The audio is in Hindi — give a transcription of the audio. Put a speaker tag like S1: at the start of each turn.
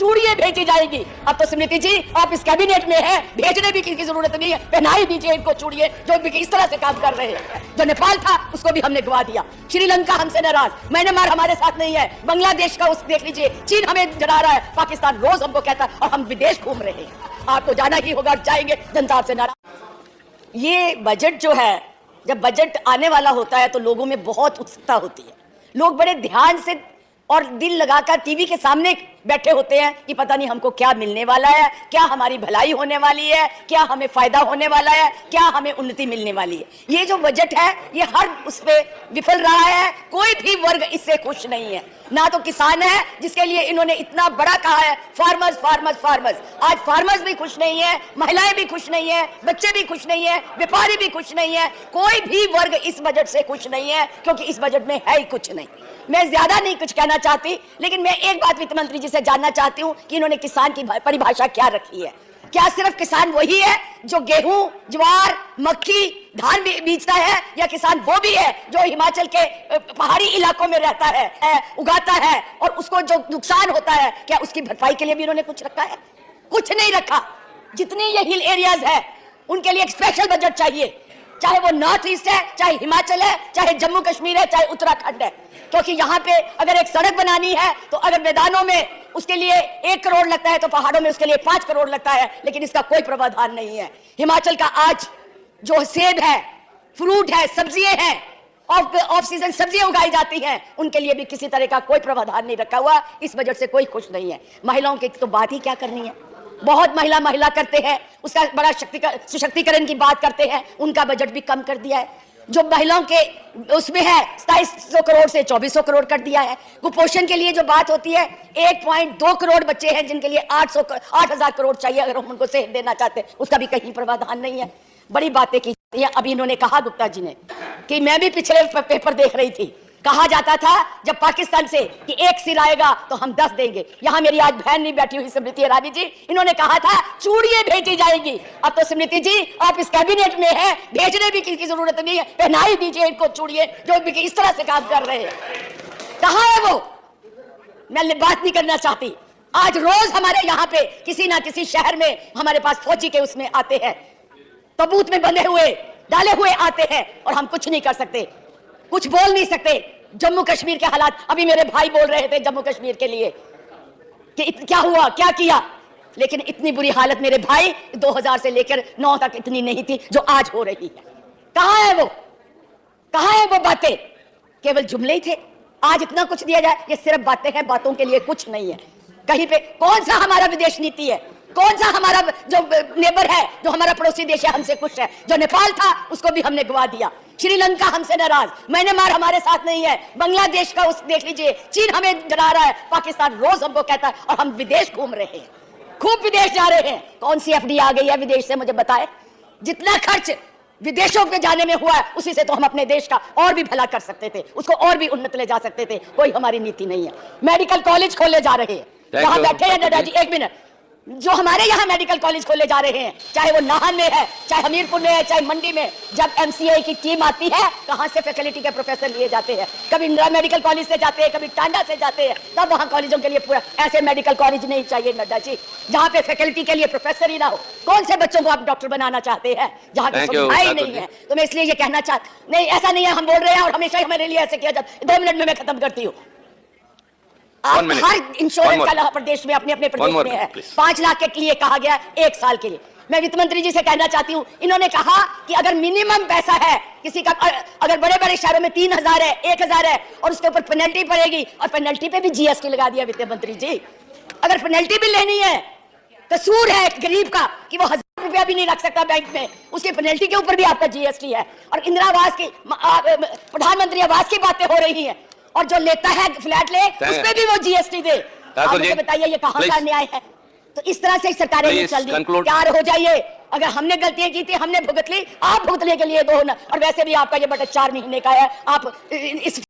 S1: चूड़ियां भेजी जाएगी। अब तो स्मृति जी आप इस कैबिनेट में हैं, भेजने भी की जरूरत नहीं है, पहना ही दीजिए इनको चूड़ियां जो इस तरह से काम कर रहे हैं। जो नेपाल था उसको भी हमने गवा दिया, श्रीलंका हमसे नाराज, म्यांमार हमारे साथ नहीं है, बांग्लादेश का उस देख लीजिए, चीन हमें डरा रहा है, पाकिस्तान रोज हमको कहता है और हम विदेश घूम रहे हैं। आपको जाना ही होगा, जाएंगे, जनता आपसे नाराज। ये बजट जो है, जब बजट आने वाला होता है तो लोगों में बहुत उत्सुकता होती है, लोग बड़े ध्यान से और दिल लगाकर टीवी के सामने बैठे होते हैं कि पता नहीं हमको क्या मिलने वाला है, क्या हमारी भलाई होने वाली है, क्या हमें फायदा होने वाला है, क्या हमें उन्नति मिलने वाली है। ये जो बजट है ये हर उस पे विफल रहा है, कोई भी वर्ग इससे खुश नहीं है। ना तो किसान है जिसके लिए इन्होंने इतना बड़ा कहा है, फार्मर्स फार्मर्स फार्मर्स, आज फार्मर्स भी खुश नहीं है, महिलाएं भी खुश नहीं है, बच्चे भी खुश नहीं है, व्यापारी भी खुश नहीं है, कोई भी वर्ग इस बजट से खुश नहीं है, क्योंकि इस बजट में है ही कुछ नहीं। मैं ज्यादा नहीं कुछ कहना चाहती, लेकिन मैं एक बात वित्त मंत्री जी से जानना चाहती हूं कि इन्होंने किसान की परिभाषा क्या रखी है। क्या सिर्फ किसान वही है जो गेहूं, ज्वार, मक्की, धान बीजता है, या किसान वो भी है जो हिमाचल के पहाड़ी इलाकों में रहता है, उगाता है, और उसको जो नुकसान होता है क्या उसकी भरपाई के लिए भी इन्होंने कुछ रखा है? कुछ नहीं रखा। जितने ये हिल एरियाज है उनके लिए एक स्पेशल बजट चाहिए, चाहे वो नॉर्थ ईस्ट है, चाहे हिमाचल है, चाहे जम्मू कश्मीर है, चाहे उत्तराखंड है, क्योंकि यहाँ पे अगर एक सड़क बनानी है तो अगर मैदानों में उसके लिए 1 करोड़ लगता है तो पहाड़ों में उसके लिए 5 करोड़ लगता है, लेकिन इसका कोई प्रावधान नहीं है। हिमाचल का आज जो सेब है, फ्रूट है, सब्जियां हैं, ऑफ सीजन सब्जियां उगाई जाती हैं, उनके लिए भी किसी तरह का कोई प्रावधान नहीं रखा हुआ। इस बजट से कोई खुश नहीं है। महिलाओं की तो बात ही क्या करनी है, बहुत महिला करते हैं, उसका बड़ा सशक्तिकरण की बात करते हैं, उनका बजट भी कम कर दिया है। जो महिलाओं के उसमें है 2700 करोड़ से 2400 करोड़ कर दिया है। कुपोषण के लिए जो बात होती है, 1.2 करोड़ बच्चे हैं जिनके लिए 8000 करोड़ चाहिए अगर हम उनको सेहत देना चाहते हैं, उसका भी कहीं प्रावधान नहीं है। बड़ी बातें की जाती हैं। अभी इन्होंने कहा गुप्ता जी ने कि मैं भी पिछले पेपर देख रही थी, कहा जाता था जब पाकिस्तान से कि 1 सिर आएगा तो हम 10 देंगे। यहां मेरी आज बहन नहीं बैठी हुई स्मृति ईरानी जी, इन्होंने कहा था चूड़ियां भेजी जाएगी। अब तो स्मृति जी आप इस कैबिनेट में हैं, भेजने भी की जरूरत नहीं है, पहना ही दीजिए इनको चूड़ियां जो इस तरह से काम कर रहे हैं। कहां है वो? मैं बात नहीं करना चाहती। आज रोज हमारे यहाँ पे किसी ना किसी शहर में हमारे पास फौजी के उसमें आते हैं, तबूत में बंधे हुए, डाले हुए आते हैं, और हम कुछ नहीं कर सकते, कुछ बोल नहीं सकते। जम्मू कश्मीर के हालात, अभी मेरे भाई बोल रहे थे जम्मू कश्मीर के लिए कि क्या हुआ, क्या किया, लेकिन इतनी बुरी हालत मेरे भाई 2000 से लेकर 9 तक इतनी नहीं थी जो आज हो रही है। कहां है वो? कहां है वो बातें? केवल जुमले ही थे। आज इतना कुछ दिया जाए, ये सिर्फ बातें हैं, बातों के लिए कुछ नहीं है। कहीं पे कौन सा हमारा विदेश नीति है? कौन सा हमारा जो नेबर है, जो हमारा पड़ोसी देश है, हमसे खुश है? जो नेपाल था उसको भी हमने गवा दिया, श्रीलंका हमसे नाराज, म्यांमार हमारे साथ नहीं है, बांग्लादेश का उस देख लीजिए, चीन हमें डरा रहा है, पाकिस्तान रोज हमको कहता है और हम विदेश घूम रहे हैं, खूब विदेश जा रहे हैं। कौन सी एफडी आ गई है विदेश से, मुझे बताए? जितना खर्च विदेशों पे जाने में हुआ है उसी से तो हम अपने देश का और भी भला कर सकते थे, उसको और भी उन्नत ले जा सकते थे। कोई हमारी नीति नहीं है। मेडिकल कॉलेज खोले जा रहे हैं, यहाँ बैठे हैं दादाजी, 1 मिनट, जो हमारे यहाँ मेडिकल कॉलेज खोले जा रहे हैं, चाहे वो नाहन में है, चाहे हमीरपुर में है, चाहे मंडी में, जब एमसीआई की टीम आती है कहां से फैकल्टी के प्रोफेसर लिए जाते हैं? कभी इंदिरा मेडिकल कॉलेज से जाते हैं, कभी टांडा से जाते हैं, तब वहां कॉलेजों के लिए पूरा ऐसे मेडिकल कॉलेज नहीं चाहिए नड्डा जी, जहां पे फैकल्टी के लिए प्रोफेसर ही ना हो। कौन से बच्चों को आप डॉक्टर बनाना चाहते हैं जहां की सुविधाएं नहीं है? तो मैं इसलिए ये कहना चाहता, नहीं ऐसा नहीं है, हम बोल रहे हैं और हमेशा ही हमारे लिए ऐसे किया जाता। 2 मिनट में मैं खत्म करती हूँ। आप हर इंश्योरेंस का प्रदेश में अपने प्रदेश में है, 5 लाख के लिए कहा गया 1 साल के लिए। मैं वित्त मंत्री जी से कहना चाहती हूँ, इन्होंने कहा कि अगर मिनिमम पैसा है किसी का, अगर बड़े बड़े शहरों में 3000 है, 1000 है, और उसके ऊपर पेनल्टी पड़ेगी, और पेनल्टी पे भी जीएसटी लगा दिया वित्त मंत्री जी। अगर पेनल्टी भी लेनी है, कसूर है गरीब का कि वो 1000 रुपया भी नहीं रख सकता बैंक में, उसकी पेनल्टी के ऊपर भी आपका जीएसटी है। और इंदिरा आवास की, प्रधानमंत्री आवास की बातें हो रही है, और जो लेता है फ्लैट ले उसमें भी वो जीएसटी दे। आप मुझे बताइए ये कहां का न्याय है? तो इस तरह से सरकारें नहीं चल रही। तैयार हो जाइए, अगर हमने गलतियां की थी हमने भुगत ली, आप भुगतने के लिए दो, और वैसे भी आपका ये बजट 4 महीने का है, आप इस